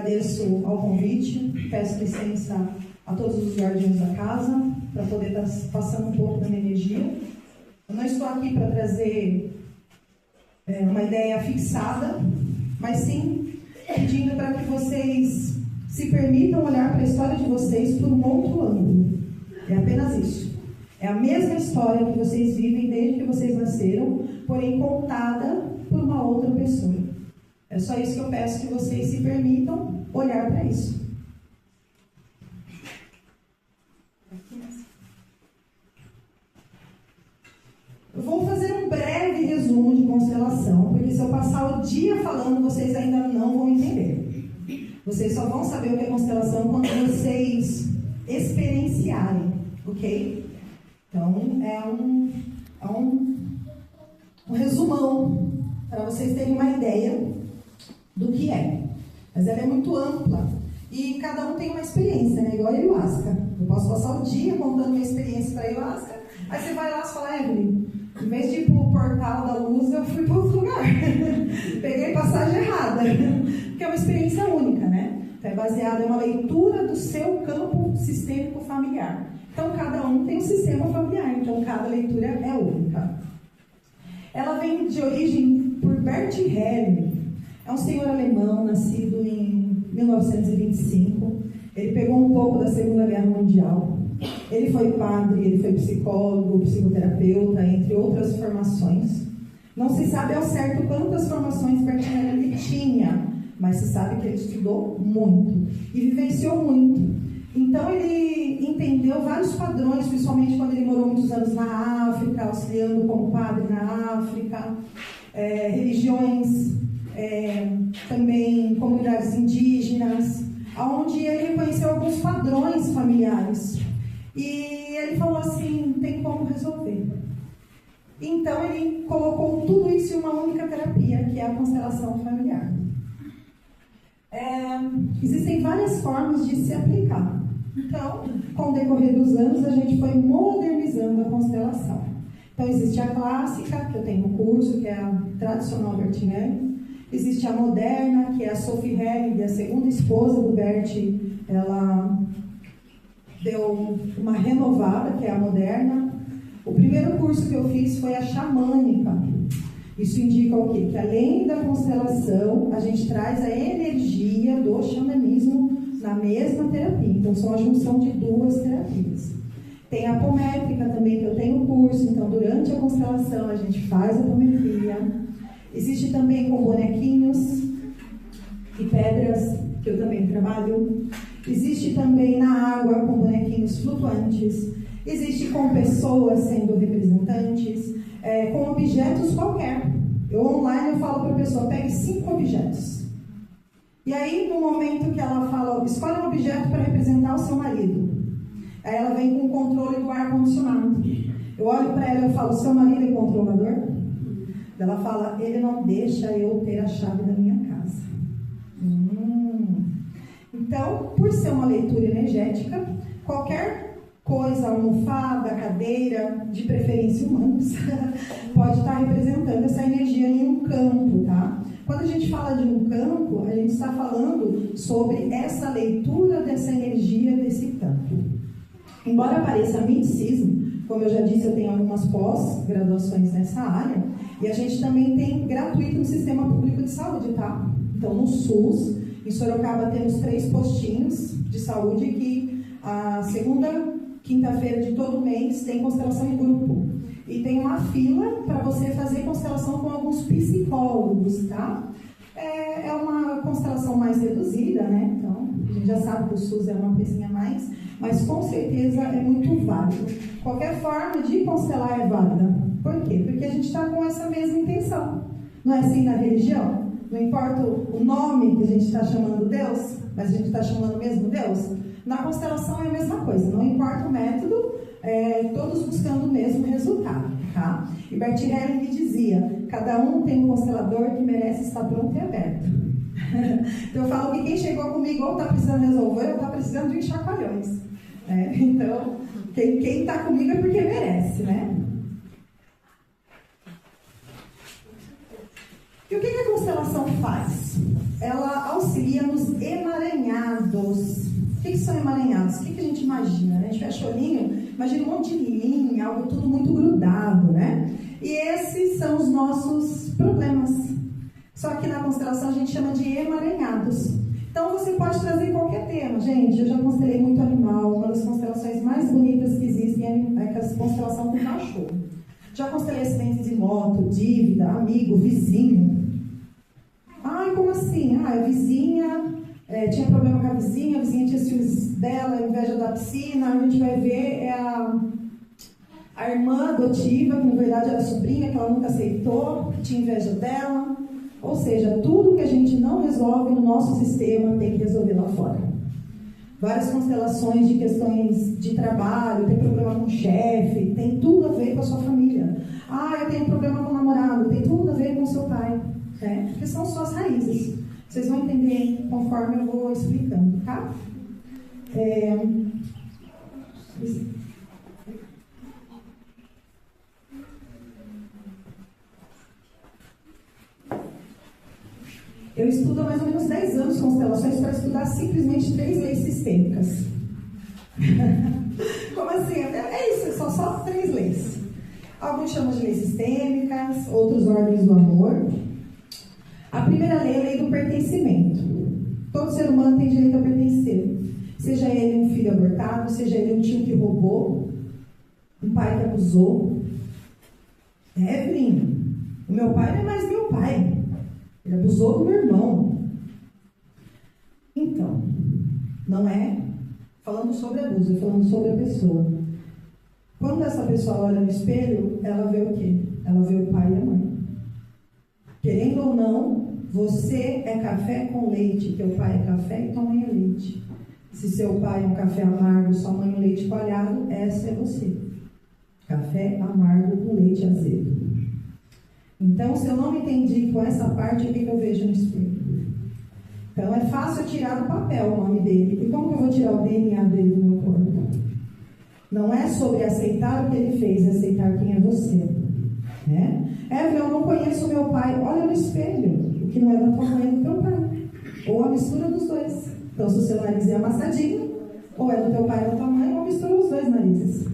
agradeço ao convite, peço licença a todos os guardiões da casa, para poder estar passando um pouco da minha energia. Eu não estou aqui para trazer uma ideia fixada, mas sim pedindo para que vocês se permitam olhar para a história de vocês por um outro ângulo. É apenas isso. É a mesma história que vocês vivem desde que vocês nasceram, porém contada por uma outra pessoa. É só isso que eu peço, que vocês se permitam olhar para isso. Eu vou fazer um breve resumo de constelação, porque se eu passar o dia falando, vocês ainda não vão entender. Vocês só vão saber o que é constelação quando vocês experienciarem, ok? Então, é um resumão para vocês terem uma ideia do que é. Mas ela é muito ampla e cada um tem uma experiência, né? Igual a ayahuasca. Eu posso passar o dia contando minha experiência para a ayahuasca, aí você vai lá e fala, Evelyn, em vez de ir para o portal da luz, eu fui para outro lugar. Peguei passagem errada. Porque é uma experiência única, né? Então, é baseada em uma leitura do seu campo sistêmico familiar. Então, cada um tem um sistema familiar. Então, cada leitura é única. Ela vem de origem por Bert Helling. É um senhor alemão, nascido em 1925. Ele pegou um pouco da Segunda Guerra Mundial. Ele foi padre, ele foi psicólogo, psicoterapeuta, entre outras formações. Não se sabe ao certo quantas formações Bert Helling ele tinha, mas se sabe que ele estudou muito e vivenciou muito. Então ele entendeu vários padrões, principalmente quando ele morou muitos anos na África, auxiliando como padre na África, religiões, também comunidades indígenas, onde ele conheceu alguns padrões familiares. E ele falou assim, tem como resolver. Então ele colocou tudo isso em uma única terapia, que é a constelação familiar. Existem várias formas de se aplicar. Então, com o decorrer dos anos, a gente foi modernizando a constelação. Então, existe a clássica, que eu tenho no curso, que é a tradicional Bert Helling. Existe a moderna, que é a Sophie Helling, a segunda esposa do Bert. Ela deu uma renovada, que é a moderna. O primeiro curso que eu fiz foi a xamânica. Isso indica o quê? Que além da constelação, a gente traz a energia do xamanismo na mesma terapia. Então, são a junção de duas terapias. Tem a apométrica também, que eu tenho curso. Então, durante a constelação, a gente faz a apometria. Existe também com bonequinhos e pedras, que eu também trabalho. Existe também na água com bonequinhos flutuantes. Existe com pessoas sendo representantes, com objetos qualquer. Eu online eu falo para a pessoa, pegue 5 objetos. E aí, no momento que ela fala, escolhe um objeto para representar o seu marido. Aí ela vem com o controle do ar-condicionado. Eu olho para ela e falo, seu marido é controlador? Ela fala, ele não deixa eu ter a chave da minha casa. Então, por ser uma leitura energética, qualquer coisa, almofada, cadeira, de preferência humanos, pode estar representando essa energia em um campo, tá? Quando a gente fala de um campo, a gente está falando sobre essa leitura dessa energia desse campo. Embora pareça misticismo, como eu já disse, eu tenho algumas pós-graduações nessa área, e a gente também tem gratuito no Sistema Público de Saúde, tá? Então, no SUS, em Sorocaba, temos 3 postinhos de saúde que a segunda quinta-feira de todo mês tem constelação em grupo. E tem uma fila para você fazer constelação com alguns psicólogos, tá? É uma constelação mais reduzida, né? Então, a gente já sabe que o SUS é uma coisinha a mais, mas com certeza é muito válido. Qualquer forma de constelar é válida. Por quê? Porque a gente está com essa mesma intenção. Não é assim na religião? Não importa o nome que a gente está chamando Deus, mas a gente está chamando mesmo Deus. Na constelação é a mesma coisa. Não importa o método, todos buscando o mesmo resultado. Tá? E Bert Helling dizia, cada um tem um constelador que merece estar pronto e aberto. Então eu falo que quem chegou comigo ou está precisando resolver ou está precisando de chacoalhões. Então, quem está comigo é porque merece, né? E o que a constelação faz? ela auxilia nos emaranhados. O que são emaranhados? O que a gente imagina? A gente fecha o olhinho, imagina um monte de linha, algo tudo muito grudado, né? E esses são os nossos problemas. Só que na constelação a gente chama de emaranhados. Então você pode trazer qualquer tema. Gente, eu já constelei muito animal. Uma das constelações mais bonitas que existem é a constelação com cachorro. Já constelei acidentes de moto, dívida, amigo, vizinho. Ai, como assim? A vizinha tinha problema com a vizinha tinha ciúmes dela, inveja da piscina. A gente vai ver a irmã adotiva, que na verdade era sobrinha, que ela nunca aceitou, que tinha inveja dela. Ou seja, tudo que a gente não resolve no nosso sistema tem que resolver lá fora. Várias constelações de questões de trabalho, tem problema com o chefe, tem tudo a ver com a sua família. Eu tenho problema com o namorado, tem tudo a ver com o seu pai, né? Porque são suas raízes. Vocês vão entender conforme eu vou explicando, tá? Eu estudo há mais ou menos 10 anos constelações para estudar simplesmente 3 leis sistêmicas. Como assim? É isso, são só 3 leis. Alguns chamam de leis sistêmicas, outros ordens do amor. A primeira lei é a lei do pertencimento. Todo ser humano tem direito a pertencer. Seja ele um filho abortado, seja ele um tio que roubou, um pai que abusou. Evelyn, o meu pai não é mais meu pai. Ele abusou do meu irmão. Então, não é falando sobre abuso, é falando sobre a pessoa. Quando essa pessoa olha no espelho, ela vê o quê? Ela vê o pai e a mãe. Querendo ou não, você é café com leite, teu pai é café e tua mãe é leite. Se seu pai é um café amargo, sua mãe é um leite coalhado, essa é você. Café amargo com leite azedo. Então, se eu não me entendi com essa parte, o que eu vejo no espelho? Então, é fácil eu tirar do papel o nome dele. E como que eu vou tirar o DNA dele do meu corpo? Não é sobre aceitar o que ele fez, é aceitar quem é você. Né? Eu não conheço meu pai. Olha no espelho. O que não é da tua mãe é do teu pai. Ou a mistura dos dois. Então, se o seu nariz é amassadinho, ou é do teu pai ou da tua mãe, ou mistura os dois narizes.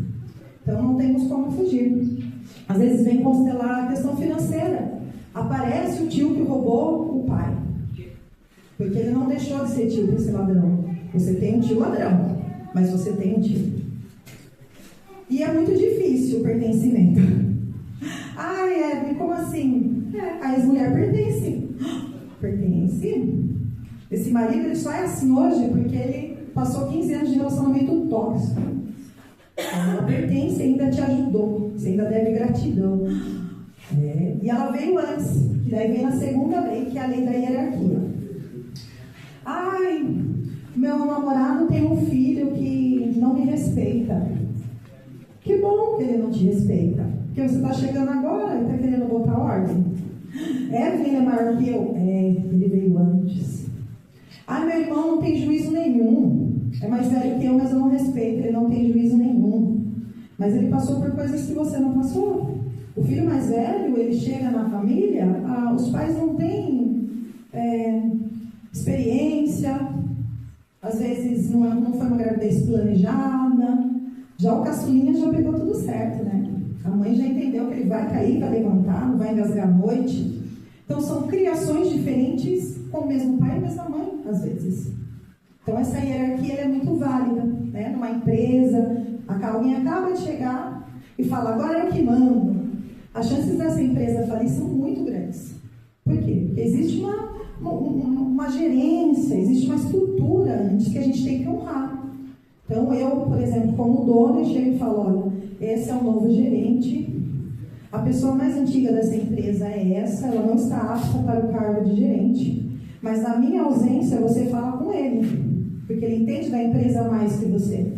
Então, não temos como fugir. Às vezes vem constelar a questão financeira. Aparece o tio que roubou o pai. Porque ele não deixou de ser tio para ser ladrão. Você tem um tio ladrão, mas você tem um tio. E é muito difícil o pertencimento. Evelyn, como assim? A ex-mulher pertence. Pertence? Esse marido ele só é assim hoje porque ele passou 15 anos de relacionamento tóxico. Ela pertence e ainda te ajudou. Você ainda deve gratidão. E ela veio antes, que daí vem na segunda lei, que é a lei da hierarquia. Meu namorado tem um filho que não me respeita. Que bom que ele não te respeita. Porque você está chegando agora e está querendo botar ordem. Evelyn é maior que eu. Ele veio antes. Meu irmão não tem juízo nenhum. É mais velho que eu, mas eu não respeito. Ele não tem juízo nenhum. Mas ele passou por coisas que você não passou. O filho mais velho, ele chega na família, os pais não têm experiência. Às vezes não foi uma gravidez planejada. Já o caçulinha já pegou tudo certo, né? A mãe já entendeu que ele vai cair, vai levantar, não vai engasgar à noite. Então são criações diferentes com o mesmo pai e a mesma mãe, às vezes. Então essa hierarquia é muito válida, né? Numa empresa, alguém acaba de chegar e fala, agora é o que mando. As chances dessa empresa falir são muito grandes. Por quê? Porque existe uma gerência, existe uma estrutura antes que a gente tem que honrar. Então eu, por exemplo, como dona, eu chego e falo, olha, esse é o novo gerente, a pessoa mais antiga dessa empresa é essa, ela não está apta para o cargo de gerente, mas na minha ausência você fala com ele, porque ele entende da empresa mais que você.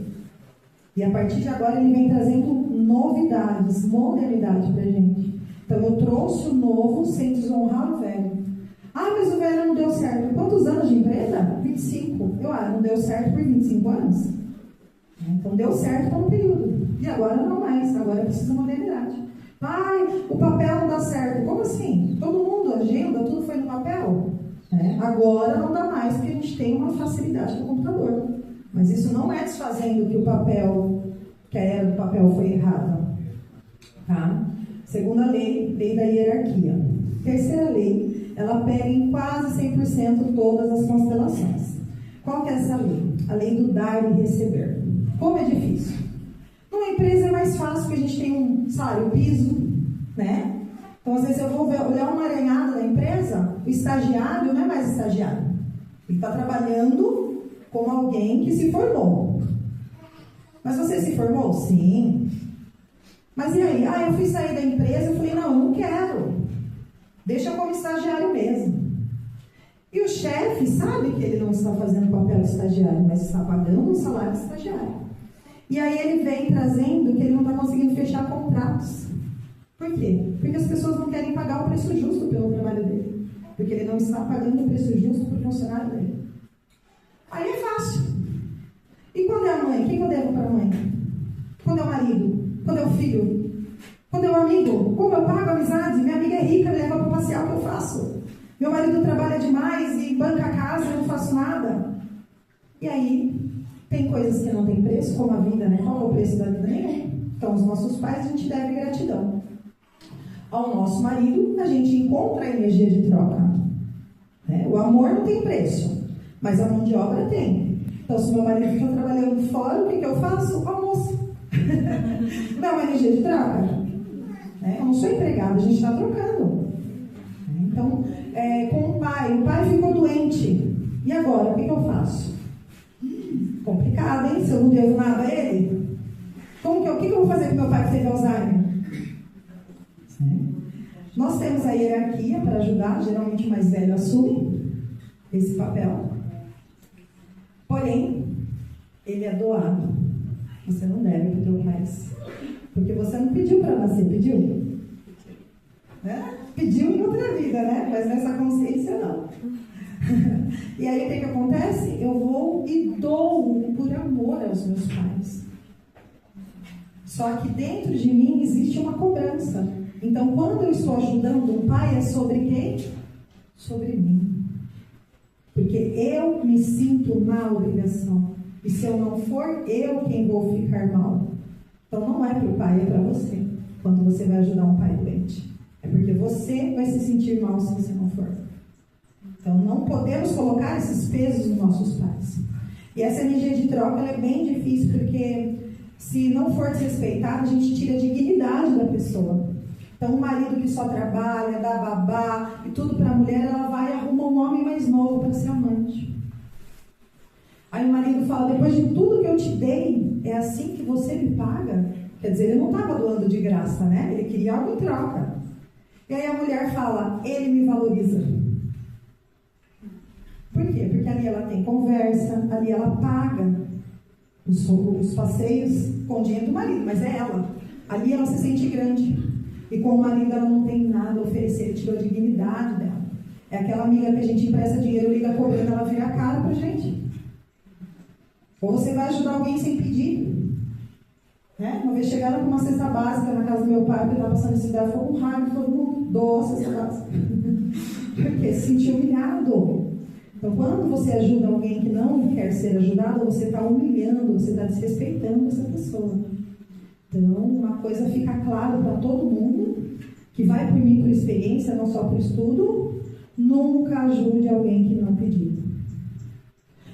E a partir de agora ele vem trazendo novidades, modernidade para a gente. Então eu trouxe o novo sem desonrar o velho. Mas o velho não deu certo. Quantos anos de empresa? 25. Não deu certo por 25 anos? Então deu certo por um período. E agora não mais, agora precisa modernidade. O papel não dá certo. Como assim? Todo mundo, agenda, tudo foi no papel? Agora não dá mais, porque a gente tem uma facilidade no computador. Mas isso não é desfazendo que o papel, que a era do papel foi errada. Tá? Segunda lei, lei da hierarquia. Terceira lei, ela pega em quase 100% todas as constelações. Qual que é essa lei? A lei do dar e receber. Como é difícil? Numa empresa é mais fácil, porque a gente tem um salário piso, né? Então, às vezes eu vou olhar uma aranhada da empresa, o estagiário não é mais estagiário. Ele está trabalhando como alguém que se formou. Mas você se formou? Sim. Mas e aí? Eu fui sair da empresa, eu falei, não quero. Deixa como estagiário mesmo. E o chefe sabe que ele não está fazendo o papel de estagiário, mas está pagando um salário de estagiário. E aí ele vem trazendo que ele não está conseguindo fechar contratos. Por quê? Porque as pessoas não querem pagar o preço justo pelo trabalho dele. Porque ele não está pagando o preço justo para o funcionário dele. Aí é fácil. E quando é a mãe? Quem eu devo para a mãe? Quando é o marido? Quando é o filho? Quando é o amigo? Como eu pago a amizade? Minha amiga é rica, me leva para passear, o que eu faço? Meu marido trabalha demais e banca a casa, eu não faço nada. E aí, tem coisas que não tem preço, como a vida, né? Qual é o preço da vida? Nenhum. Então, os nossos pais, a gente deve gratidão. Ao nosso marido, a gente encontra a energia de troca. Né? O amor não tem preço, mas a mão de obra tem. Então, se meu marido está trabalhando fora, o que eu faço? Almoço. Não é uma energia de troca? Eu não sou empregada, a gente está trocando. Então, com o pai ficou doente. E agora, o que eu faço? Complicado, hein? Se eu não devo nada a ele, o que eu vou fazer com meu pai que teve Alzheimer? Nós temos a hierarquia para ajudar, geralmente o mais velho assume esse papel. Porém, ele é doado. Você não deve para o teu pai. Porque você não pediu para nascer, pediu? Né? Pediu em outra vida, né? Mas nessa consciência não. E aí o que acontece? Eu vou e dou por amor aos meus pais. Só que dentro de mim existe uma cobrança. Então quando eu estou ajudando um pai, é sobre quem? Sobre mim. Porque eu me sinto na obrigação. E se eu não for, eu quem vou ficar mal. Então não é para o pai, é para você. Quando você vai ajudar um pai doente. É porque você vai se sentir mal se você não for. Então, não podemos colocar esses pesos nos nossos pais. E essa energia de troca ela é bem difícil, porque se não for desrespeitado, a gente tira a dignidade da pessoa. Então, um marido que só trabalha, dá babá e tudo para a mulher, ela vai e arruma um homem mais novo para ser amante. Aí o marido fala, depois de tudo que eu te dei, é assim que você me paga? Quer dizer, ele não estava doando de graça, né? Ele queria algo em troca. E aí a mulher fala, ele me valoriza. Por quê? Porque ali ela tem conversa, ali ela paga os passeios com o dinheiro do marido, mas é ela. Ali ela se sente grande. E com o marido ela não tem nada a oferecer, ele tirou a dignidade dela. É aquela amiga que a gente empresta dinheiro, liga cobrando, ela vira a cara pra gente. Ou você vai ajudar alguém sem pedir. Né? Uma vez chegaram com uma cesta básica na casa do meu pai, que estava passando necessidade, foi um raio, todo mundo doou a cesta básica. Porque se sentiu humilhado. Então, quando você ajuda alguém que não quer ser ajudado, você está humilhando, você está desrespeitando essa pessoa. Então, uma coisa fica clara para todo mundo, que vai por mim por experiência, não só por estudo, nunca ajude alguém que não pediu.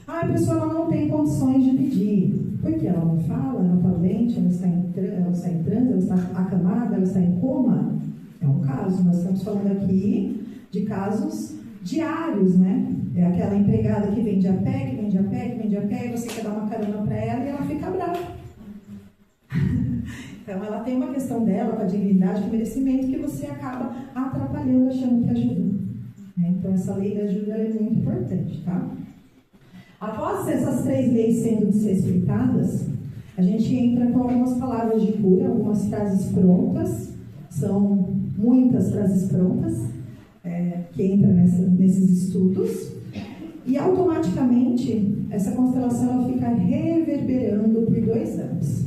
A pessoa ela não tem condições de pedir. Porque ela não fala, ela está doente, ela está em transe, ela está acamada, ela está em coma. É um caso, nós estamos falando aqui de casos diários, né? É aquela empregada que vende a pé, e você quer dar uma carona para ela e ela fica brava. Então ela tem uma questão dela, com a dignidade, com o merecimento, que você acaba atrapalhando, achando que ajuda. Então essa lei da ajuda é muito importante, tá? Após essas 3 leis sendo desrespeitadas, a gente entra com algumas palavras de cura, algumas frases prontas, são muitas frases prontas, que entram nesses estudos, e automaticamente essa constelação ela fica reverberando por 2 anos.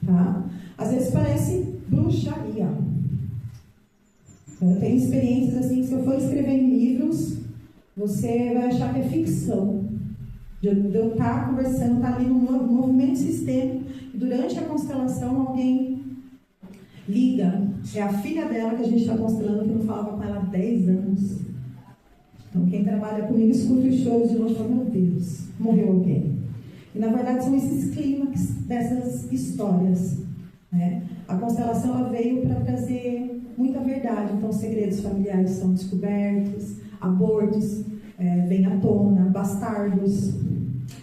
Tá? Às vezes parece bruxaria. Eu tenho experiências assim, que se eu for escrever em livros, você vai achar que é ficção. De eu estar conversando, estar ali no movimento sistêmico, e durante a constelação alguém liga. É a filha dela que a gente está constelando, que não falava com ela há 10 anos. Então quem trabalha comigo escuta os choros de longe e fala, meu Deus, morreu alguém. E na verdade são esses clímax dessas histórias, né? A constelação ela veio para trazer muita verdade. Então segredos familiares são descobertos, abortos vêm à tona, bastardos.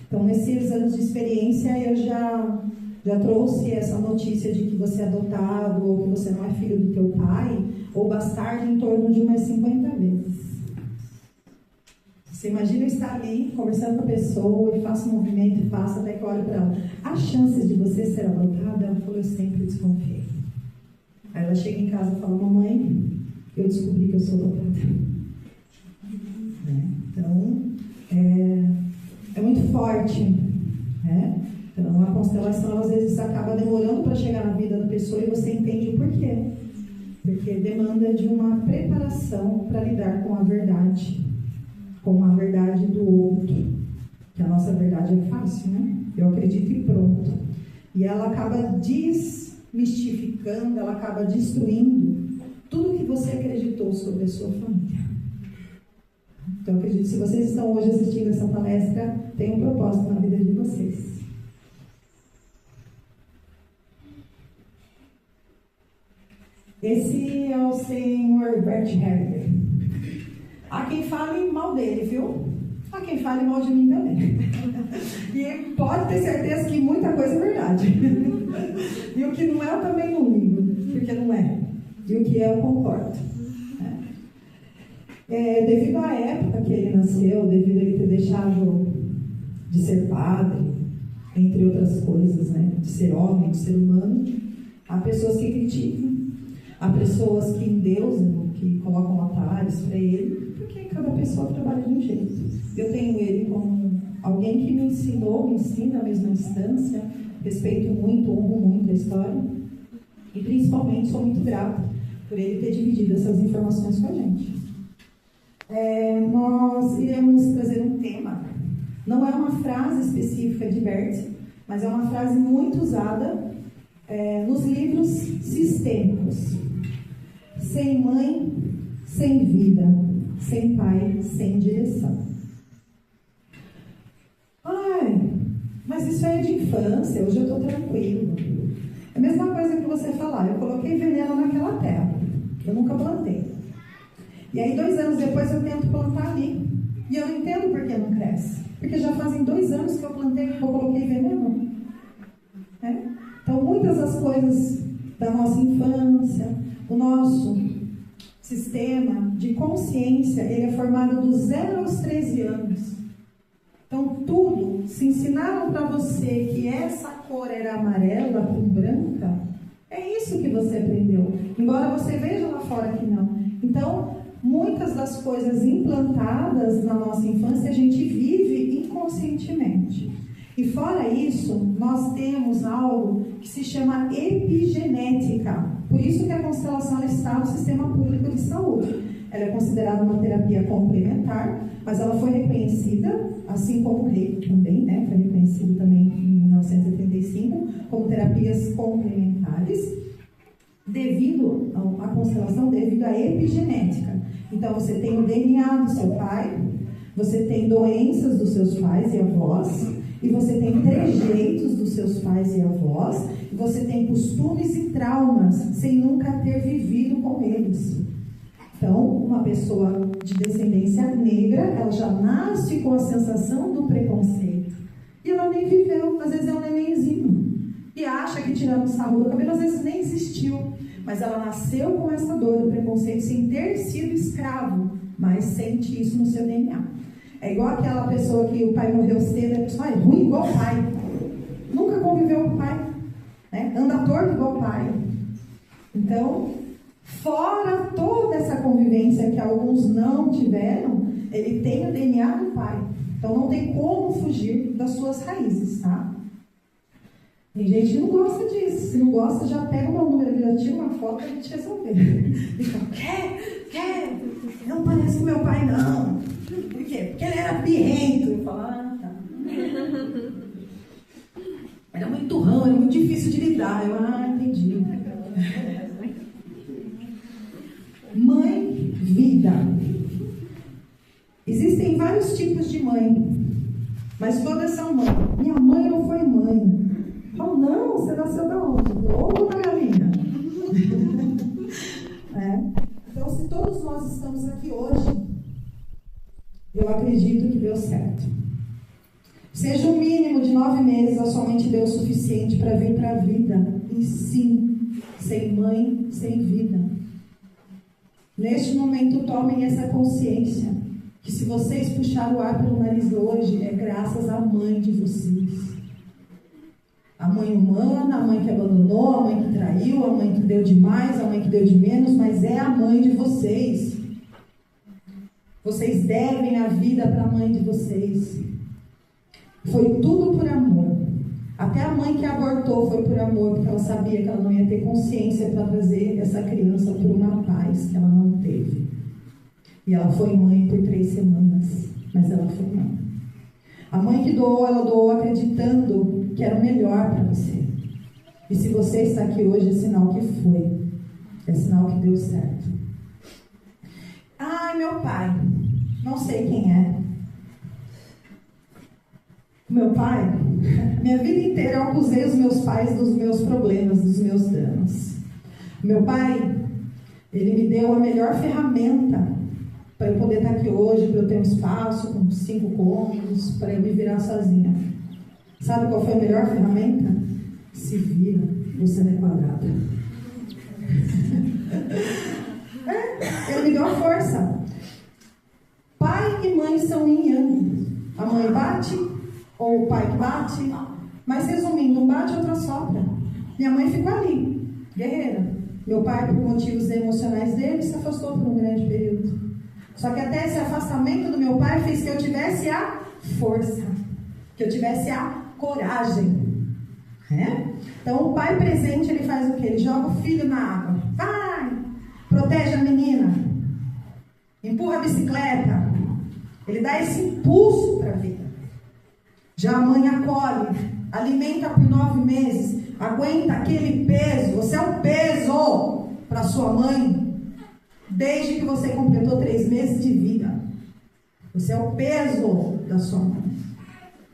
Então nesses anos de experiência eu já trouxe essa notícia de que você é adotado ou que você não é filho do teu pai ou bastardo em torno de umas 50 vezes. Você imagina eu estar ali conversando com a pessoa e faço um movimento e faço até que eu olho para ela. As chances de você ser adotada, ela falou, eu sempre desconfiei. Aí ela chega em casa e fala, mamãe, eu descobri que eu sou adotada. Então, é muito forte, né? Então, a constelação, às vezes, acaba demorando para chegar na vida da pessoa e você entende o porquê. Porque demanda de uma preparação para lidar com a verdade do outro. Que a nossa verdade é fácil, né? Eu acredito e pronto. E ela acaba desmistificando, ela acaba destruindo tudo que você acreditou sobre a sua família. Então, eu acredito que se vocês estão hoje assistindo essa palestra, tem um propósito na vida de vocês. Esse é o senhor Bert Hellinger. Há quem fale mal dele, viu? Há quem fale mal de mim também. E pode ter certeza que muita coisa é verdade. E o que não é, eu também não ligo, porque não é. E o que é, eu concordo. Devido à época que ele nasceu, devido a ele ter deixado de ser padre, entre outras coisas, né? De ser homem, de ser humano, há pessoas que criticam, há pessoas que endeusam, que colocam atalhos para ele, porque cada pessoa trabalha de um jeito. Eu tenho ele como alguém que me ensinou, me ensina a mesma instância, respeito muito, honro muito a história, e principalmente sou muito grata por ele ter dividido essas informações com a gente. Nós iremos trazer um tema, não é uma frase específica de Bert, mas é uma frase muito usada nos livros sistêmicos. Sem mãe, sem vida, sem pai, sem direção. Ai, mas isso aí é de infância, hoje eu estou tranquilo. É a mesma coisa que você falar, eu coloquei veneno naquela terra, eu nunca plantei. E aí 2 anos depois eu tento plantar ali. E eu não entendo por que não cresce. Porque já fazem 2 anos que eu plantei e eu coloquei veneno. Então muitas das coisas da nossa infância, o nosso sistema de consciência, ele é formado do 0 aos 13 anos. Então tudo, se ensinaram para você que essa cor era amarela com branca, é isso que você aprendeu. Embora você veja lá fora que não. Então, muitas das coisas implantadas na nossa infância a gente vive inconscientemente. E fora isso, nós temos algo que se chama epigenética. Por isso que a constelação está no sistema público de saúde. Ela é considerada uma terapia complementar, mas ela foi reconhecida, assim como o Reiki também, né? Foi reconhecido também em 1985 como terapias complementares, devido à constelação, devido à epigenética. Então, você tem o DNA do seu pai, você tem doenças dos seus pais e avós, e você tem trejeitos dos seus pais e avós, e você tem costumes e traumas sem nunca ter vivido com eles. Então, uma pessoa de descendência negra, ela já nasce com a sensação do preconceito. E ela nem viveu, às vezes é um nenenzinho. E acha que tirando o sarro do cabelo, às vezes nem existiu. Mas ela nasceu com essa dor do preconceito sem ter sido escravo, mas sente isso no seu DNA. É igual aquela pessoa que o pai morreu cedo, a pessoa é ruim igual o pai. Nunca conviveu com o pai, né? Anda torto igual o pai. Então, fora toda essa convivência que alguns não tiveram, ele tem o DNA do pai. Então não tem como fugir das suas raízes, tá? Tem gente que não gosta disso. Se não gosta, já pega o meu número, já tira uma foto e a gente resolver. E fala, quer? Não parece com meu pai, não. Porque era birrento. Eu falo, tá. Era muito rão, era muito difícil de lidar. Eu, entendi. Mãe, vida. Existem vários tipos de mãe, mas todas são mãe. Minha mãe não foi mãe. Oh, não, você nasceu da onde? Do ovo da galinha. Então, se todos nós estamos aqui hoje, eu acredito que deu certo. Seja um mínimo de 9 meses, a sua mãe te deu o suficiente para vir para a vida. E sim, sem mãe, sem vida. Neste momento, tomem essa consciência. Que se vocês puxaram o ar pelo nariz hoje, é graças à mãe de vocês. A mãe humana, a mãe que abandonou, a mãe que traiu, a mãe que deu de mais, a mãe que deu de menos, mas é a mãe de vocês. Vocês devem a vida para a mãe de vocês. Foi tudo por amor. Até a mãe que abortou foi por amor, porque ela sabia que ela não ia ter consciência para trazer essa criança por uma paz que ela não teve. E ela foi mãe por 3 semanas, mas ela foi mãe. A mãe que doou, ela doou acreditando que era o melhor para você. E se você está aqui hoje, é sinal que foi. É sinal que deu certo. Ai, meu pai, não sei quem é. Meu pai, minha vida inteira eu acusei os meus pais dos meus problemas, dos meus danos. Meu pai, ele me deu a melhor ferramenta para eu poder estar aqui hoje, para eu ter um espaço com 5 cômodos, para eu me virar sozinha. Sabe qual foi a melhor ferramenta? Se vira, você não é quadrada. Ele me deu a força. Pai e mãe são yin yang. A mãe bate, ou o pai que bate. Mas resumindo, um bate, outra sopra. Minha mãe ficou ali, guerreira. Meu pai, por motivos emocionais dele, se afastou por um grande período. Só que até esse afastamento do meu pai fez que eu tivesse a força, que eu tivesse a coragem. Então o pai presente, ele faz o quê? Ele joga o filho na água. Vai! Protege a menina. Empurra a bicicleta. Ele dá esse impulso para a vida. Já a mãe acolhe, alimenta por 9 meses, aguenta aquele peso. Você é um peso para sua mãe. Desde que você completou 3 meses de vida. Você é o peso da sua mãe.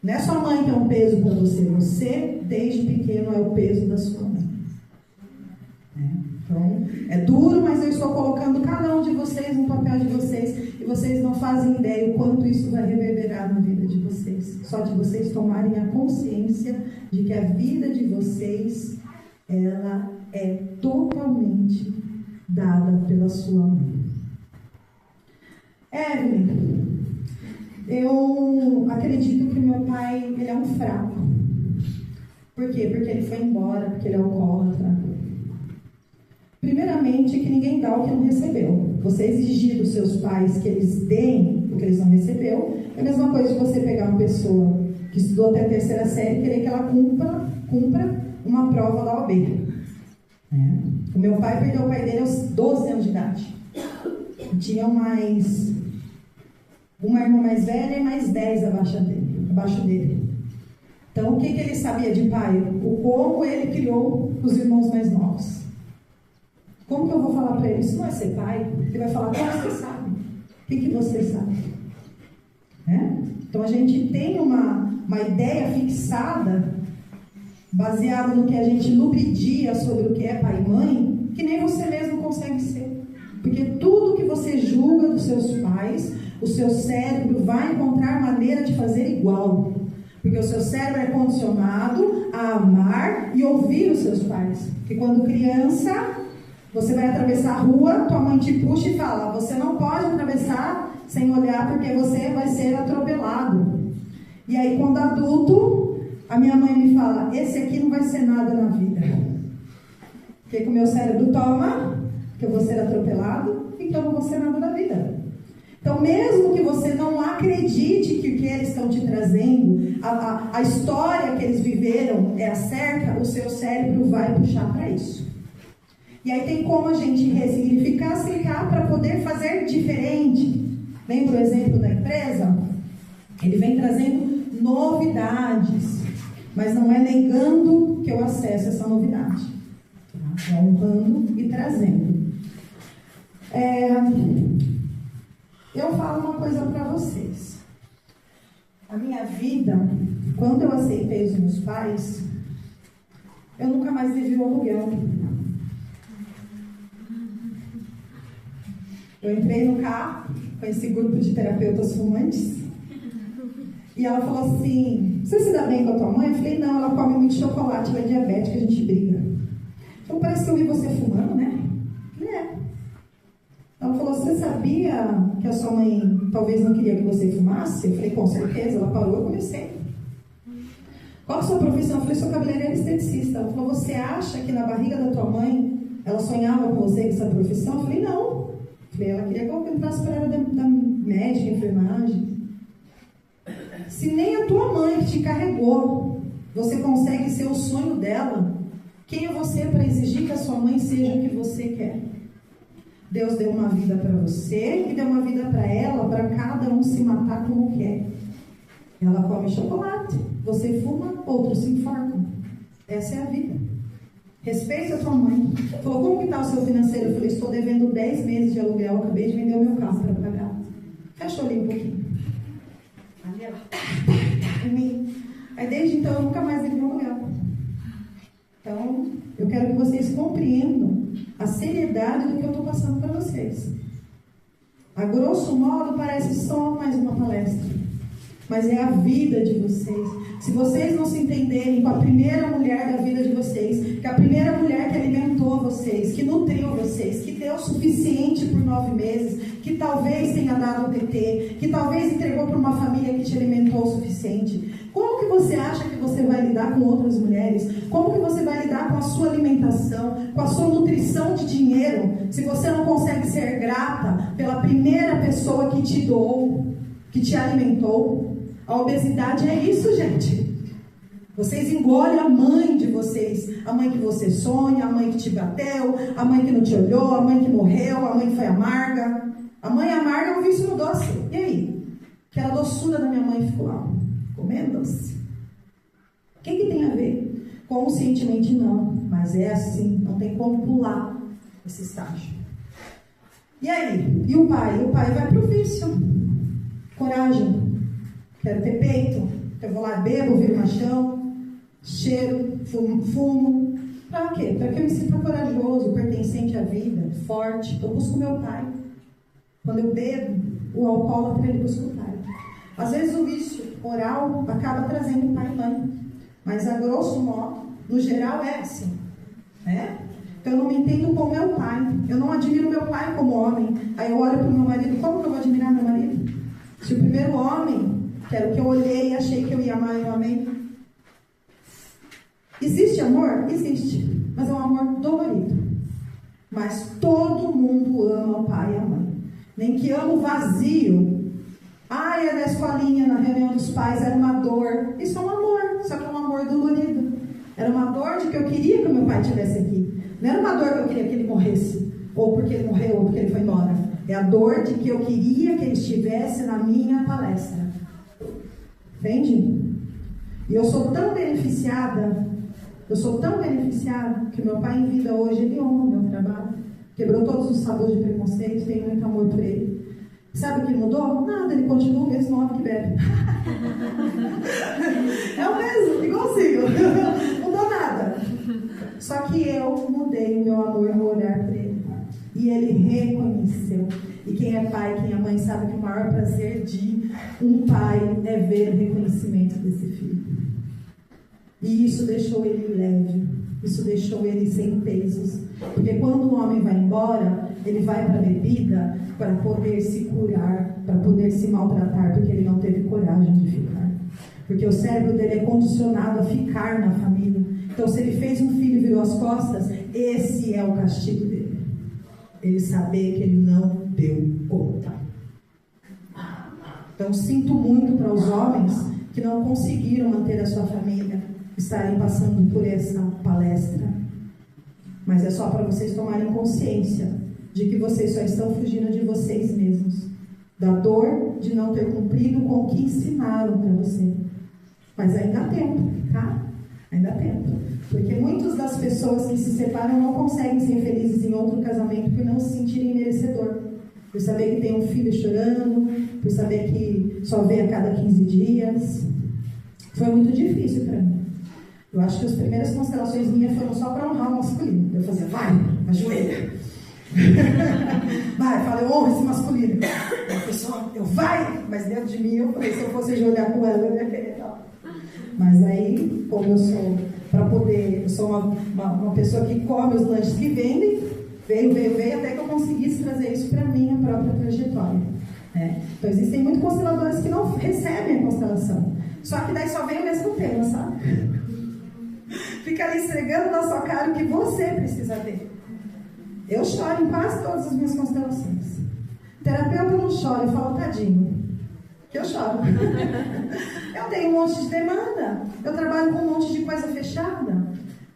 Não é sua mãe que é um peso para você. Você, desde pequeno, é o peso da sua mãe. Então, é duro, mas eu estou colocando cada um de vocês no papel de vocês. E vocês não fazem ideia o quanto isso vai reverberar na vida de vocês. Só de vocês tomarem a consciência de que a vida de vocês, ela é totalmente dada pela sua mãe. Evelyn, eu acredito que meu pai, ele é um fraco. Por quê? Porque ele foi embora, porque ele é alcoólatra. Primeiramente, que ninguém dá o que não recebeu. Você exigir dos seus pais que eles deem o que eles não recebeu, é a mesma coisa de você pegar uma pessoa que estudou até a 3ª série e querer que ela cumpra uma prova da OAB. O meu pai perdeu o pai dele aos 12 anos de idade. Tinha mais uma irmã mais velha e mais 10 abaixo dele. Então, o que ele sabia de pai? O como ele criou os irmãos mais novos. Como que eu vou falar para ele? Isso não é ser pai. Ele vai falar, como você sabe? O que você sabe? Então, a gente tem uma ideia fixada, baseada no que a gente lubridia sobre o que é pai e mãe, que nem você mesmo consegue ser. Porque tudo que você julga dos seus pais, o seu cérebro vai encontrar maneira de fazer igual. Porque o seu cérebro é condicionado a amar e ouvir os seus pais. Porque quando criança, você vai atravessar a rua, tua mãe te puxa e fala, você não pode atravessar sem olhar porque você vai ser atropelado. E aí quando adulto, a minha mãe me fala, esse aqui não vai ser nada na vida. Porque que o meu cérebro toma, que eu vou ser atropelado e que eu não vou ser nada na vida. Então, mesmo que você não acredite que o que eles estão te trazendo, a história que eles viveram é a certa, o seu cérebro vai puxar para isso. E aí tem como a gente ressignificar, aceitar para poder fazer diferente. Lembra o exemplo da empresa? Ele vem trazendo novidades, mas não é negando que eu acesso essa novidade. É honrando e trazendo. Eu falo uma coisa para vocês. A minha vida, quando eu aceitei os meus pais, eu nunca mais vivi o aluguel. Eu entrei no carro com esse grupo de terapeutas fumantes e ela falou assim: você se dá bem com a tua mãe? Eu falei: não, ela come muito chocolate, ela é diabética, a gente briga. Então parece que eu vi você fumando, né? Eu falei: é. Ela falou: você sabia que a sua mãe talvez não queria que você fumasse? Eu falei: com certeza. Ela parou, eu comecei. Qual a sua profissão? Eu falei: sou cabeleireira esteticista. Ela falou: você acha que na barriga da tua mãe ela sonhava com você com essa profissão? Eu falei: não. Ela queria que eu entrasse para a área da médica, enfermagem. Se nem a tua mãe que te carregou, você consegue ser o sonho dela, quem é você para exigir que a sua mãe seja o que você quer? Deus deu uma vida para você e deu uma vida para ela, para cada um se matar como quer. Ela come chocolate, você fuma, outros se enforcam. Essa é a vida. Respeite a tua mãe. Falou: como que está o seu financeiro? Eu falei: estou devendo 10 meses de aluguel, acabei de vender o meu carro para pagar. Fecha o olho um pouquinho. Ali ela, em mim. Aí desde então eu nunca mais vivi um aluguel. Então, eu quero que vocês compreendam a seriedade do que eu estou passando para vocês. A grosso modo parece só mais uma palestra, mas é a vida de vocês. Se vocês não se entenderem com a primeira mulher da vida de vocês, que a primeira mulher que alimentou vocês, que nutriu vocês, que deu o suficiente por 9 meses, que talvez tenha dado o TT, que talvez entregou para uma família que te alimentou o suficiente, como que você acha que você vai lidar com outras mulheres? Como que você vai lidar com a sua alimentação, com a sua nutrição de dinheiro, se você não consegue ser grata pela primeira pessoa que te doou, que te alimentou? A obesidade é isso, gente. Vocês engolem a mãe de vocês, a mãe que você sonha, a mãe que te bateu, a mãe que não te olhou, a mãe que morreu, a mãe que foi amarga. A mãe amarga é um vício no doce. E aí? Aquela doçura da minha mãe ficou lá, comendo doce. O que tem a ver? Conscientemente não, mas é assim, não tem como pular esse estágio. E aí? E o pai? O pai vai pro vício. Coragem. Quero ter peito. Eu vou lá, bebo, viro machão, cheiro, fumo. Pra quê? Para que eu me sinta corajoso, pertencente à vida, forte. Eu busco meu pai. Quando eu bebo, o alcoólatra, ele busca o pai. Às vezes o vício oral acaba trazendo pai e mãe. Mas a grosso modo, no geral, é assim. Né? Então eu não me entendo como meu pai. Eu não admiro meu pai como homem. Aí eu olho para o meu marido, como que eu vou admirar meu marido? Se o primeiro homem, que era o que eu olhei e achei que eu ia amar, eu amei. Existe amor? Existe. Mas é um amor dolorido. Mas todo mundo ama o pai e a mãe. Nem que ama o vazio. É na escolinha, na reunião dos pais, era uma dor. Isso é um amor, só que é um amor dolorido. Era uma dor de que eu queria que o meu pai estivesse aqui. Não era uma dor que eu queria que ele morresse. Ou porque ele morreu, ou porque ele foi embora. É a dor de que eu queria que ele estivesse na minha palestra. Entende? E eu sou tão beneficiada, que meu pai em vida hoje, ele honra o meu trabalho. Quebrou todos os sabores de preconceito, tenho muito amor por ele. Sabe o que mudou? Nada, ele continua o mesmo homem que bebe. É o mesmo, igualzinho. Não mudou nada. Só que eu mudei o meu amor no olhar para ele. E ele reconheceu. E quem é pai, quem é mãe, sabe que o maior prazer de um pai é ver o reconhecimento desse filho. E isso deixou ele leve. Isso deixou ele sem pesos. Porque quando o homem vai embora, ele vai para a bebida para poder se curar, para poder se maltratar, porque ele não teve coragem de ficar. Porque o cérebro dele é condicionado a ficar na família. Então, se ele fez um filho e virou as costas, esse é o castigo dele. Ele saber que ele não deu conta. Então, sinto muito para os homens que não conseguiram manter a sua família, estarem passando por essa palestra. Mas é só para vocês tomarem consciência de que vocês só estão fugindo de vocês mesmos. da dor de não ter cumprido com o que ensinaram para você. Mas ainda há tempo, tá? Ainda há tempo. Porque muitas das pessoas que se separam não conseguem ser felizes em outro casamento por não se sentirem merecedor. Por saber que tem um filho chorando, por saber que só vê a cada 15 dias. Foi muito difícil para mim. Eu acho que as primeiras constelações minhas foram só para honrar o masculino. Eu fazia, vai, ajoelha. Vai, fala, eu honro esse masculino. A pessoa, eu vai, mas dentro de mim eu falei, se eu fosse ajoelhar com ela, eu ia querer tal. Mas aí, como eu sou, para poder, eu sou uma pessoa que come os lanches que vendem, veio, até que eu conseguisse trazer isso para a minha própria trajetória. Né? Então, existem muitos consteladores que não recebem a constelação. Só que daí só vem o mesmo tema, sabe? Fica ali esfregando na sua cara o que você precisa ver. Eu choro em quase todas as minhas constelações. O terapeuta não chora, eu falo, tadinho. Que eu choro. Eu tenho um monte de demanda. Eu trabalho com um monte de coisa fechada.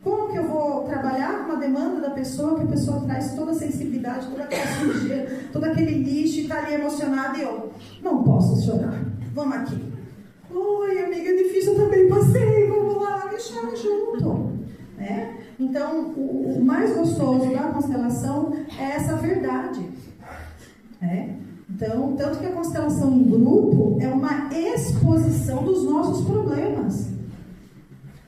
Como que eu vou trabalhar com a demanda da pessoa, que a pessoa traz toda a sensibilidade, toda aquela sujeira, todo aquele lixo e está ali emocionada e eu não posso chorar. Vamos aqui. Oi, amiga, é difícil, eu também passei, vamos lá, e chora junto. Né? Então, o mais gostoso da constelação é essa verdade. Né? Então, tanto que a constelação em grupo é uma exposição dos nossos problemas.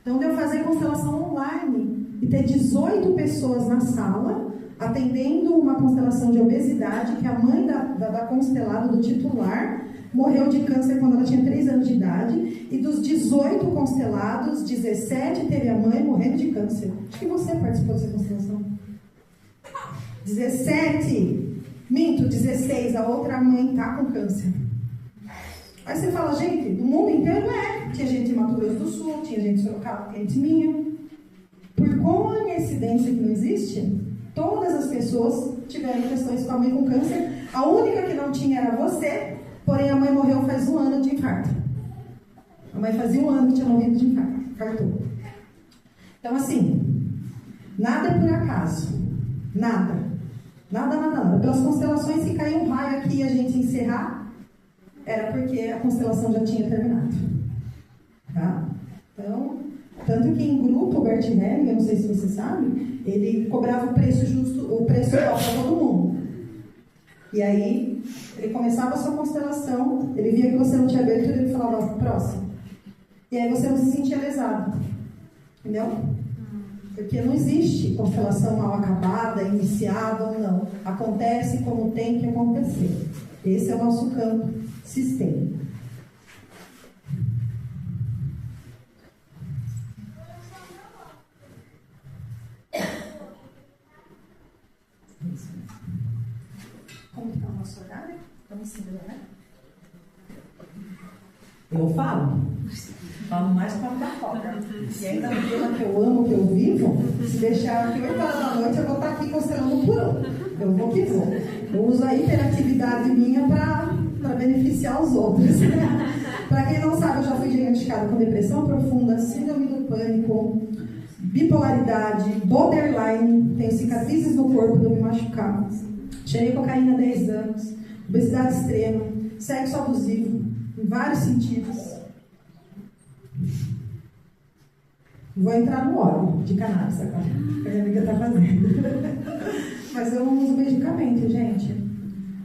Então, de eu fazer constelação online e ter 18 pessoas na sala, atendendo uma constelação de obesidade, que a mãe da constelada, do titular, morreu de câncer quando ela tinha 3 anos de idade, e dos 18 constelados, 17 teve a mãe morrendo de câncer. Acho que você participou dessa constelação. 17! Minto, 16, a outra mãe está com câncer. Aí você fala, gente, no mundo inteiro tinha gente em Mato Grosso do Sul, tinha gente em Sorocaba, cliente minha. Por coincidência que não existe, todas as pessoas tiveram questões com a mãe com câncer. A única que não tinha era você, porém a mãe morreu faz 1 ano de infarto. A mãe fazia 1 ano que tinha morrido de infarto. Então assim, nada é por acaso. Nada. Pelas constelações, se cair um raio aqui e a gente encerrar, era porque a constelação já tinha terminado. Tá? Então, tanto que em grupo, o Bert Helling, eu não sei se você sabe, ele cobrava o preço justo, o preço igual para todo mundo. E aí, ele começava a sua constelação, ele via que você não tinha abertura, ele falava, próximo. E aí você não se sentia lesado. Entendeu? Porque não existe constelação mal acabada, iniciada ou não. Acontece como tem que acontecer. Esse é o nosso campo sistêmico. Como está o nosso horário? Estamos em cima, né? Eu falo mais para da cobra. E ainda no tema que eu amo, que eu vivo, se deixar aqui 8 horas da noite, eu vou estar aqui constelando por ano. Eu vou que vou. Eu uso a hiperatividade minha para beneficiar os outros. Para quem não sabe, eu já fui diagnosticada com depressão profunda, síndrome do pânico, bipolaridade, borderline, tenho cicatrizes no corpo de eu me machucar, cheirei cocaína há 10 anos, obesidade extrema, sexo abusivo, em vários sentidos. Vou entrar no óleo de cannabis agora, que a minha amiga está fazendo. Mas eu não uso medicamento, gente.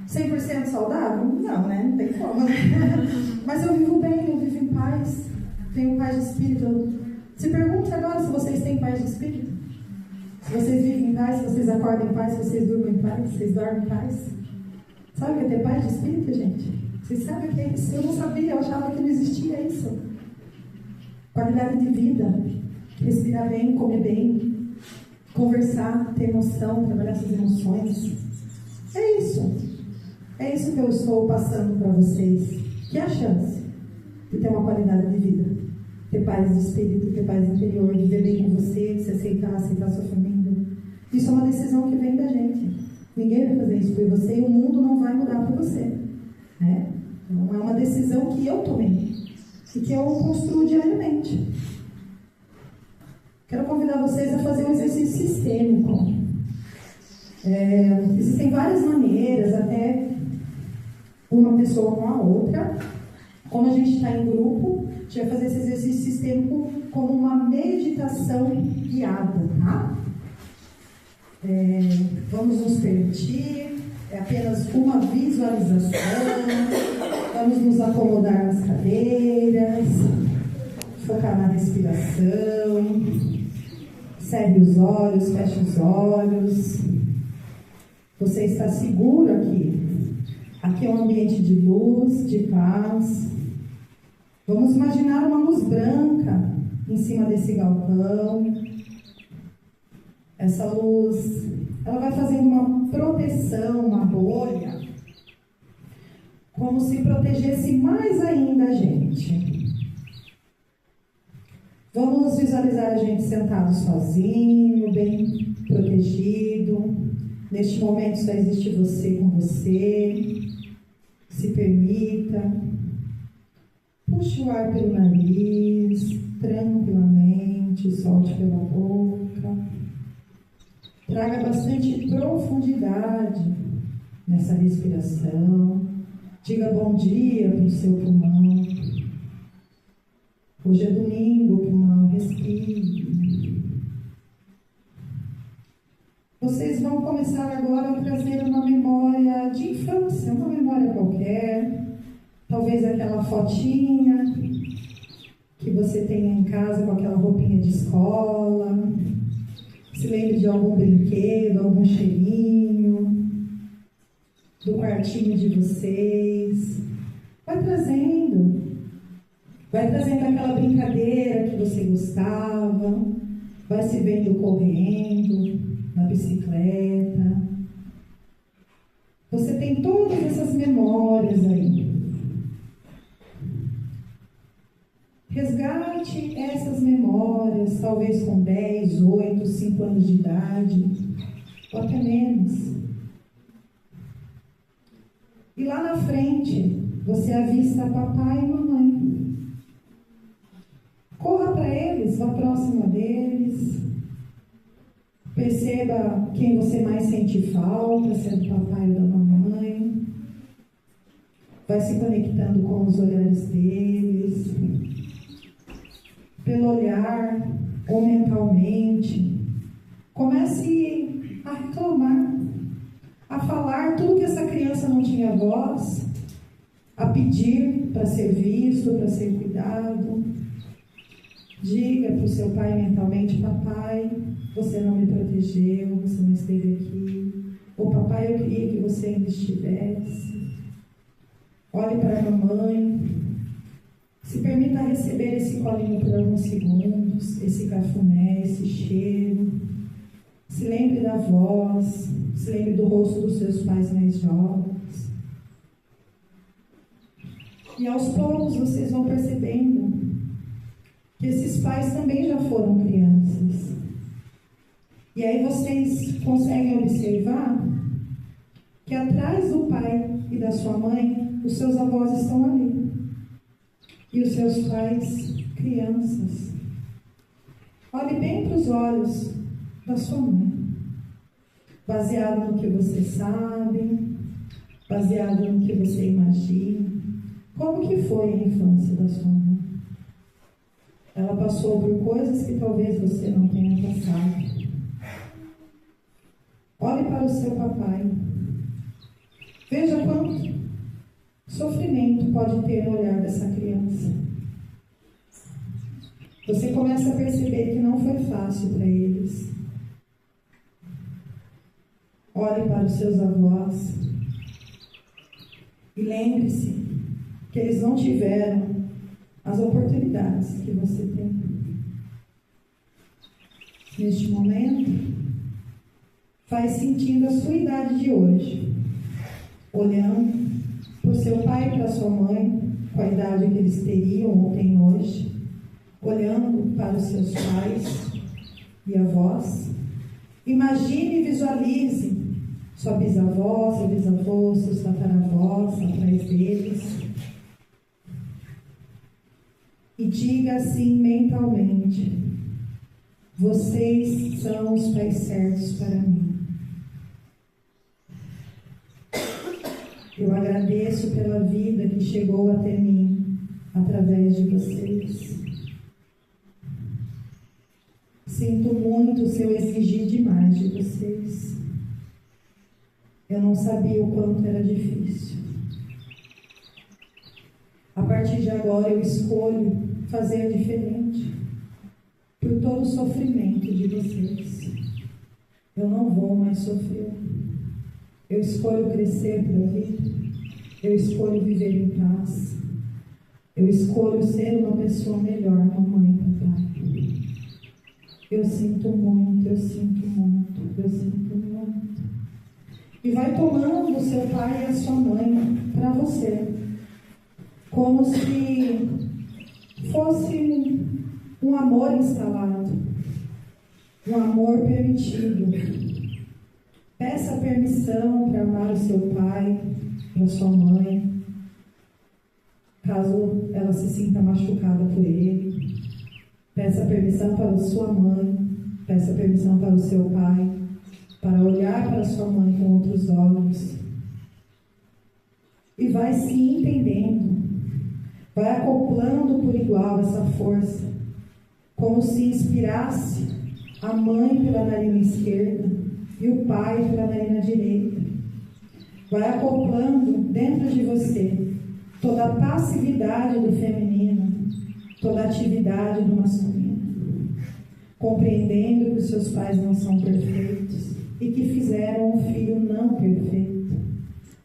100% saudável? Não, né? Não tem como, né? Mas eu vivo bem, eu vivo em paz. Tenho paz de espírito. Se pergunte agora se vocês têm paz de espírito. Se vocês vivem em paz, se vocês acordam em paz, se vocês dormem em paz, se vocês dormem em paz. Sabe o que é ter paz de espírito, gente? Vocês sabem o que é isso? Eu não sabia, eu achava que não existia isso. Qualidade de vida. Respirar bem, comer bem, conversar, ter emoção, trabalhar suas emoções. É isso. É isso que eu estou passando para vocês. Que é a chance de ter uma qualidade de vida. Ter paz de espírito, ter paz interior, viver bem com você, se aceitar a sua família. Isso é uma decisão que vem da gente. Ninguém vai fazer isso por você e o mundo não vai mudar por você. Né? Então, é uma decisão que eu tomei e que eu construo diariamente. Quero convidar vocês a fazer um exercício sistêmico. Existem várias maneiras, até uma pessoa com a outra. Como a gente está em grupo, a gente vai fazer esse exercício sistêmico como uma meditação guiada, tá? Vamos nos permitir, é apenas uma visualização. Vamos nos acomodar nas cadeiras, focar na respiração. Cerre os olhos, feche os olhos. Você está seguro aqui. Aqui é um ambiente de luz, de paz. Vamos imaginar uma luz branca em cima desse galpão. Essa luz, ela vai fazendo uma proteção, uma bolha, como se protegesse mais ainda a gente. Vamos visualizar a gente sentado sozinho, bem protegido. Neste momento só existe você com você. Se permita. Puxe o ar pelo nariz, tranquilamente, solte pela boca. Traga bastante profundidade nessa respiração. Diga bom dia para o seu pulmão. Hoje é domingo, pulmão, respire. Vocês vão começar agora a trazer uma memória de infância, uma memória qualquer. Talvez aquela fotinha que você tenha em casa com aquela roupinha de escola. Se lembre de algum brinquedo, algum cheirinho, do quartinho de vocês. Vai trazendo aquela brincadeira que você gostava, vai se vendo correndo, na bicicleta. Você tem todas essas memórias aí. Resgate essas memórias, talvez com 10, 8, 5 anos de idade, ou até menos. E lá na frente, você avista papai e mamãe. Corra para eles, vá próximo deles. Perceba quem você mais sente falta, se é do papai ou da mamãe. Vai se conectando com os olhares deles. Pelo olhar ou mentalmente, comece a reclamar, a falar tudo que essa criança não tinha voz, a pedir para ser visto, para ser cuidado. Diga para o seu pai mentalmente: papai, você não me protegeu, você não esteve aqui. Ou papai, eu queria que você ainda estivesse. Olhe para a mamãe. Se permita receber esse colinho por alguns segundos, esse cafuné, esse cheiro. Se lembre da voz, se lembre do rosto dos seus pais mais jovens. E aos poucos vocês vão percebendo que esses pais também já foram crianças. E aí vocês conseguem observar que atrás do pai e da sua mãe, os seus avós estão ali. E os seus pais, crianças. Olhe bem para os olhos da sua mãe. Baseado no que você sabe, baseado no que você imagina. Como que foi a infância da sua mãe? Ela passou por coisas que talvez você não tenha passado. Olhe para o seu papai. Veja quanto sofrimento pode ter no olhar dessa criança. Você começa a perceber que não foi fácil para eles. Olhe para os seus avós e lembre-se que eles não tiveram as oportunidades que você tem. Neste momento, vai sentindo a sua idade de hoje, olhando para o seu pai e para a sua mãe, com a idade que eles teriam ou têm hoje, olhando para os seus pais e avós. Imagine e visualize sua bisavó, seu bisavô, seus tataravós atrás deles. E diga assim mentalmente: vocês são os pais certos para mim. Eu agradeço pela vida que chegou até mim através de vocês. Sinto muito se eu exigir demais de vocês. Eu não sabia o quanto era difícil. A partir de agora eu escolho fazer diferente. Por todo o sofrimento de vocês. Eu não vou mais sofrer. Eu escolho crescer para a vida. Eu escolho viver em paz. Eu escolho ser uma pessoa melhor, mamãe e papai. Eu sinto muito, eu sinto muito, eu sinto muito. E vai tomando o seu pai e a sua mãe para você. Como se fosse um amor instalado. Um amor permitido. Peça permissão para amar o seu pai e a sua mãe, caso ela se sinta machucada por ele. Peça permissão para a sua mãe, peça permissão para o seu pai, para olhar para a sua mãe com outros olhos. E vai se entendendo, vai acoplando por igual essa força, como se inspirasse a mãe pela narina esquerda e o pai pela narina direita. Vai acoplando dentro de você toda a passividade do feminino, toda a atividade do masculino, compreendendo que os seus pais não são perfeitos e que fizeram um filho não perfeito.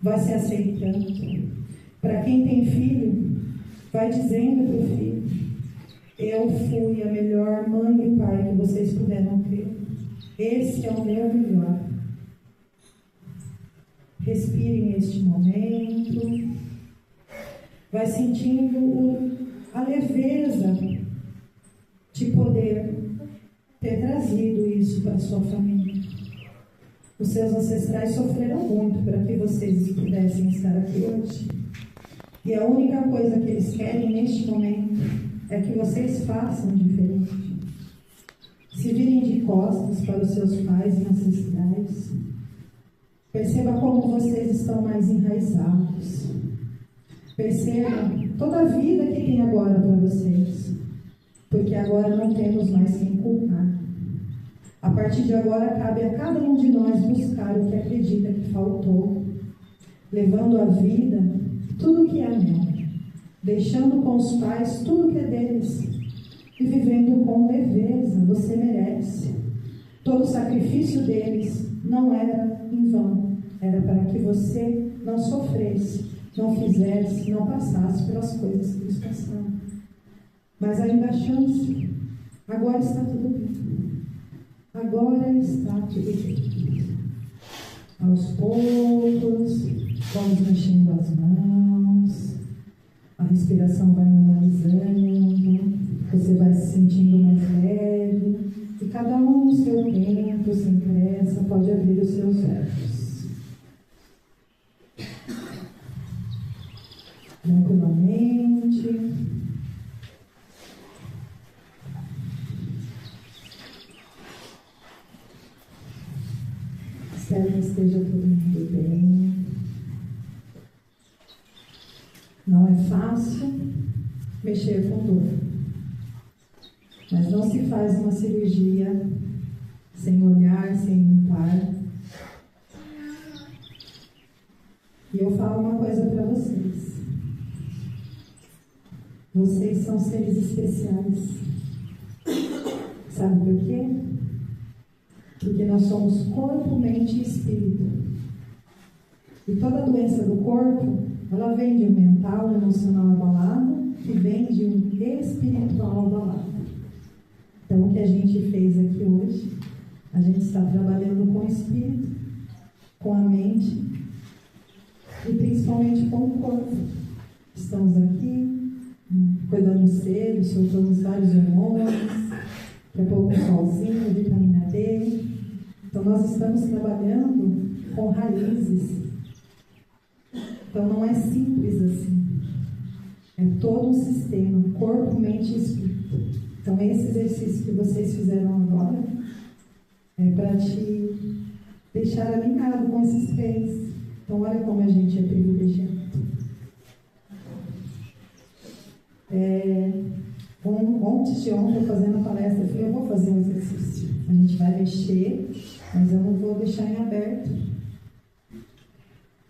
Vai se aceitando. Para quem tem filho, vai dizendo para o filho: eu fui a melhor mãe e pai que vocês puderam ter. Esse é o meu melhor. Respire neste momento. Vai sentindo a leveza de poder ter trazido isso para a sua família. Os seus ancestrais sofreram muito para que vocês pudessem estar aqui hoje. E a única coisa que eles querem neste momento é que vocês façam diferente. Se virem de costas para os seus pais e ancestrais. Perceba como vocês estão mais enraizados. Perceba toda a vida que tem agora para vocês. Porque agora não temos mais quem culpar. A partir de agora, cabe a cada um de nós buscar o que acredita que faltou. Levando à vida tudo que é meu. Deixando com os pais tudo que é deles. E vivendo com leveza. Você merece. Todo o sacrifício deles não era em vão. Era para que você não sofresse, não fizesse, não passasse pelas coisas que eles passaram. Mas ainda há chance. Agora está tudo bem. Agora está tudo bem. Aos poucos, vamos mexendo as mãos. A respiração vai normalizando. Você vai se sentindo mais leve. E cada um no seu tempo, sem pressa, pode abrir os seus olhos. Tranquilamente. Espero que esteja todo mundo bem. Não é fácil mexer com dor. Mas não se faz uma cirurgia sem olhar, sem limpar. E eu falo uma coisa para vocês. Vocês são seres especiais. Sabe por quê? Porque nós somos corpo, mente e espírito. E toda doença do corpo, ela vem de um mental, emocional abalado e vem de um espiritual abalado. Então, o que a gente fez aqui hoje, a gente está trabalhando com o espírito, com a mente e principalmente com o corpo. Estamos aqui, cuidando cedo, soltamos vários hormônios, daqui a pouco um solzinho, vitamina D. Então, nós estamos trabalhando com raízes. Então, não é simples assim. É todo um sistema, corpo, mente e espírito. Então, esse exercício que vocês fizeram agora é para te deixar alinhado com esses três. Então, olha como a gente é privilegiado. Antes de ontem, fazendo a palestra, eu falei, eu vou fazer um exercício. A gente vai mexer, mas eu não vou deixar em aberto.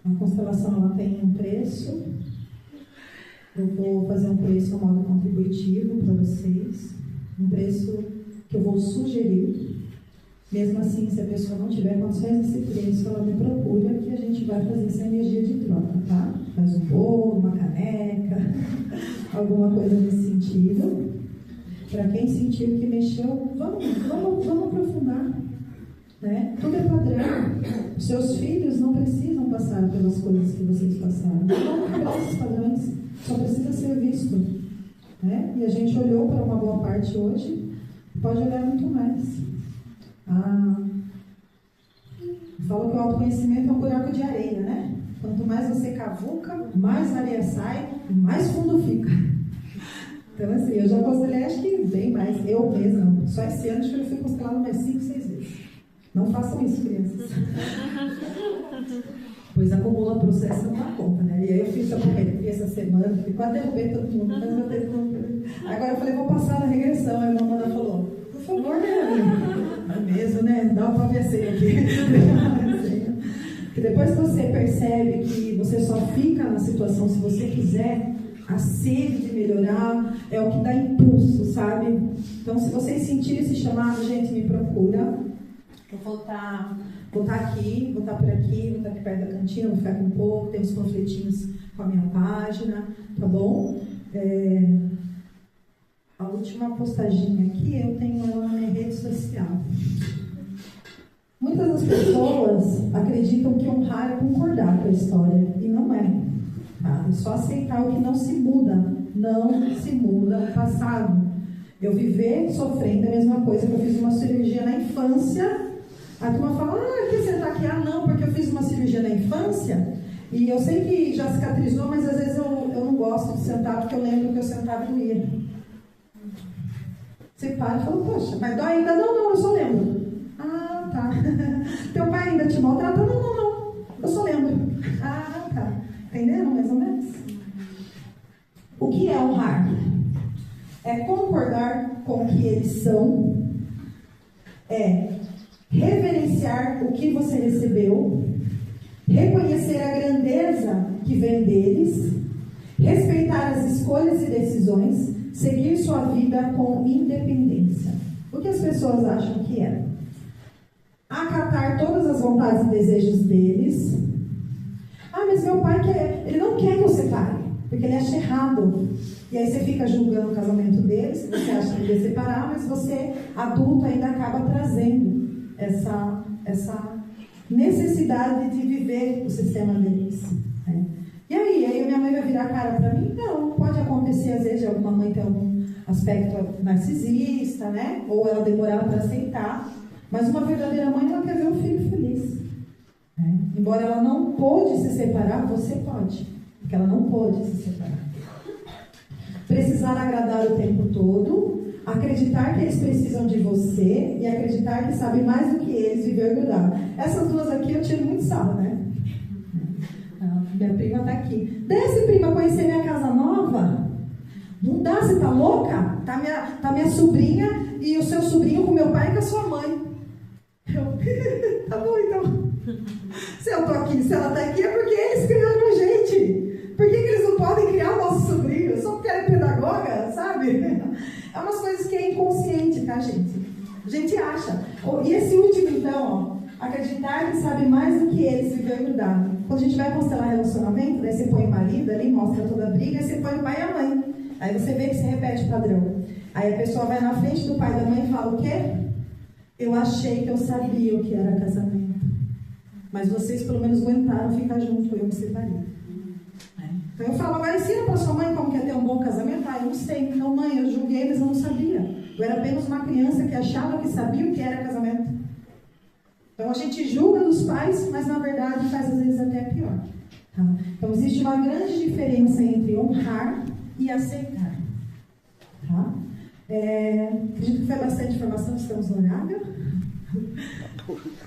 A constelação, ela tem um preço. Eu vou fazer um preço a modo contributivo para vocês. Um preço que eu vou sugerir. Mesmo assim, se a pessoa não tiver condições desse preço, ela me procura que a gente vai fazer essa energia de troca, tá? Faz um bolo, uma caneca, alguma coisa nesse sentido. Para quem sentiu que mexeu, vamos aprofundar. Né? Tudo é padrão. Seus filhos não precisam passar pelas coisas que vocês passaram. Não quebrar esses padrões, só precisa ser visto. Né? E a gente olhou para uma boa parte hoje, pode olhar muito mais. Falo que o autoconhecimento é um buraco de areia, né? Quanto mais você cavuca, mais areia sai e mais fundo fica. Então, assim, eu já constelei, acho que bem mais. Eu mesma, só esse ano, acho que eu fui constelada mais 5, 6 vezes. Não façam isso, crianças. Pois acumula processo não dá conta, né? E aí eu fiz a correria essa semana, quase derrubei todo mundo, mas eu tenho. Agora eu falei, vou passar na regressão. Aí a mamãe falou, por favor, né? É mesmo, né? Dá uma papiaceira aqui. Porque depois que você percebe que você só fica na situação se você quiser, a sede de melhorar é o que dá impulso, sabe? Então, se vocês sentirem esse chamado, gente, me procura. Eu vou estar aqui, vou estar por aqui, vou estar aqui perto da cantina, vou ficar aqui um pouco, tem uns panfletinhos com a minha página, tá bom? A última postagem aqui, eu tenho ela na minha rede social. Muitas das pessoas acreditam que honrar é concordar com a história, e não é. Tá? É só aceitar o que não se muda. Não se muda o passado. Eu viver sofrendo é a mesma coisa que eu fiz uma cirurgia na infância. A turma fala, que você está aqui? Não, porque eu fiz uma cirurgia na infância. E eu sei que já cicatrizou, mas às vezes eu não gosto de sentar, porque eu lembro que eu sentava e doía. Você para e fala, poxa, mas dói ainda? Não, eu só lembro. Tá. Teu pai ainda te maltrata? Não, eu só lembro. Tá. Entenderam mais ou menos? O que é honrar? É concordar com o que eles são, é reverenciar o que você recebeu, reconhecer a grandeza que vem deles, respeitar as escolhas e decisões, seguir sua vida com independência. O que as pessoas acham que é? Acatar todas as vontades e desejos deles. Mas meu pai ele não quer que você pare, porque ele acha errado. E aí você fica julgando o casamento deles, você acha que deve separar, mas você, adulto, ainda acaba trazendo essa necessidade de viver o sistema deles. Né? E aí minha mãe vai virar a cara para mim? Não, pode acontecer às vezes alguma mãe ter algum aspecto narcisista, né? Ou ela demorar para aceitar, mas uma verdadeira mãe, ela quer ver o filho feliz. Né? Embora ela não pôde se separar, você pode, porque ela não pôde se separar. Precisar agradar o tempo todo, acreditar que eles precisam de você e acreditar que sabe mais do que eles e vergonhar. Essas duas aqui eu tiro muito sarro, né? Minha prima está aqui. Desce, prima, conhecer minha casa nova? Não dá, você tá louca? Tá minha sobrinha e o seu sobrinho com meu pai e com a sua mãe. Tá bom, então. Se eu tô aqui, se ela tá aqui, é porque eles criaram a gente. Por que eles não podem criar o nosso sobrinho? Só porque ela é pedagoga, sabe? É umas coisas que é inconsciente, tá, gente? A gente acha. E esse último, então, acreditar que sabe mais do que eles e verdade. Quando a gente vai constelar relacionamento, daí você põe o marido ali, mostra toda a briga, aí você põe o pai e a mãe. Aí você vê que você repete o padrão. Aí a pessoa vai na frente do pai e da mãe e fala o quê? Eu achei que eu sabia o que era casamento. Mas vocês pelo menos aguentaram ficar junto, eu me separei. Então eu falo, agora ensina para sua mãe como que é ter um bom casamento. Eu não sei. Então, mãe, eu julguei, mas eu não sabia. Eu era apenas uma criança que achava que sabia o que era casamento. Então a gente julga dos pais, mas na verdade faz às vezes até pior. Tá? Então existe uma grande diferença entre honrar e aceitar. Tá? Acredito que foi bastante informação, estamos no horário.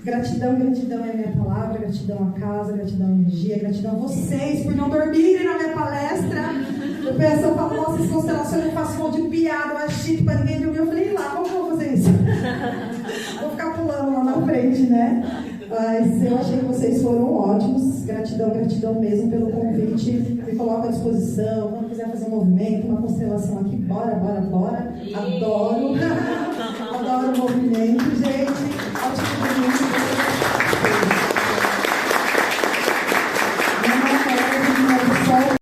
Gratidão, gratidão é a minha palavra, gratidão à casa, gratidão à energia, gratidão a vocês por não dormirem na minha palestra. Eu penso, eu falo, nossa, as constelações eu faço um monte de piada, eu acho chique pra ninguém dormir. Eu falei, lá, como que eu vou fazer isso? Vou ficar pulando lá na frente, né? Mas eu achei que vocês foram ótimos. Gratidão, gratidão mesmo pelo convite. Me coloco à disposição. Quando quiser fazer um movimento, uma constelação aqui, bora, bora, bora. Adoro. Adoro o movimento, gente.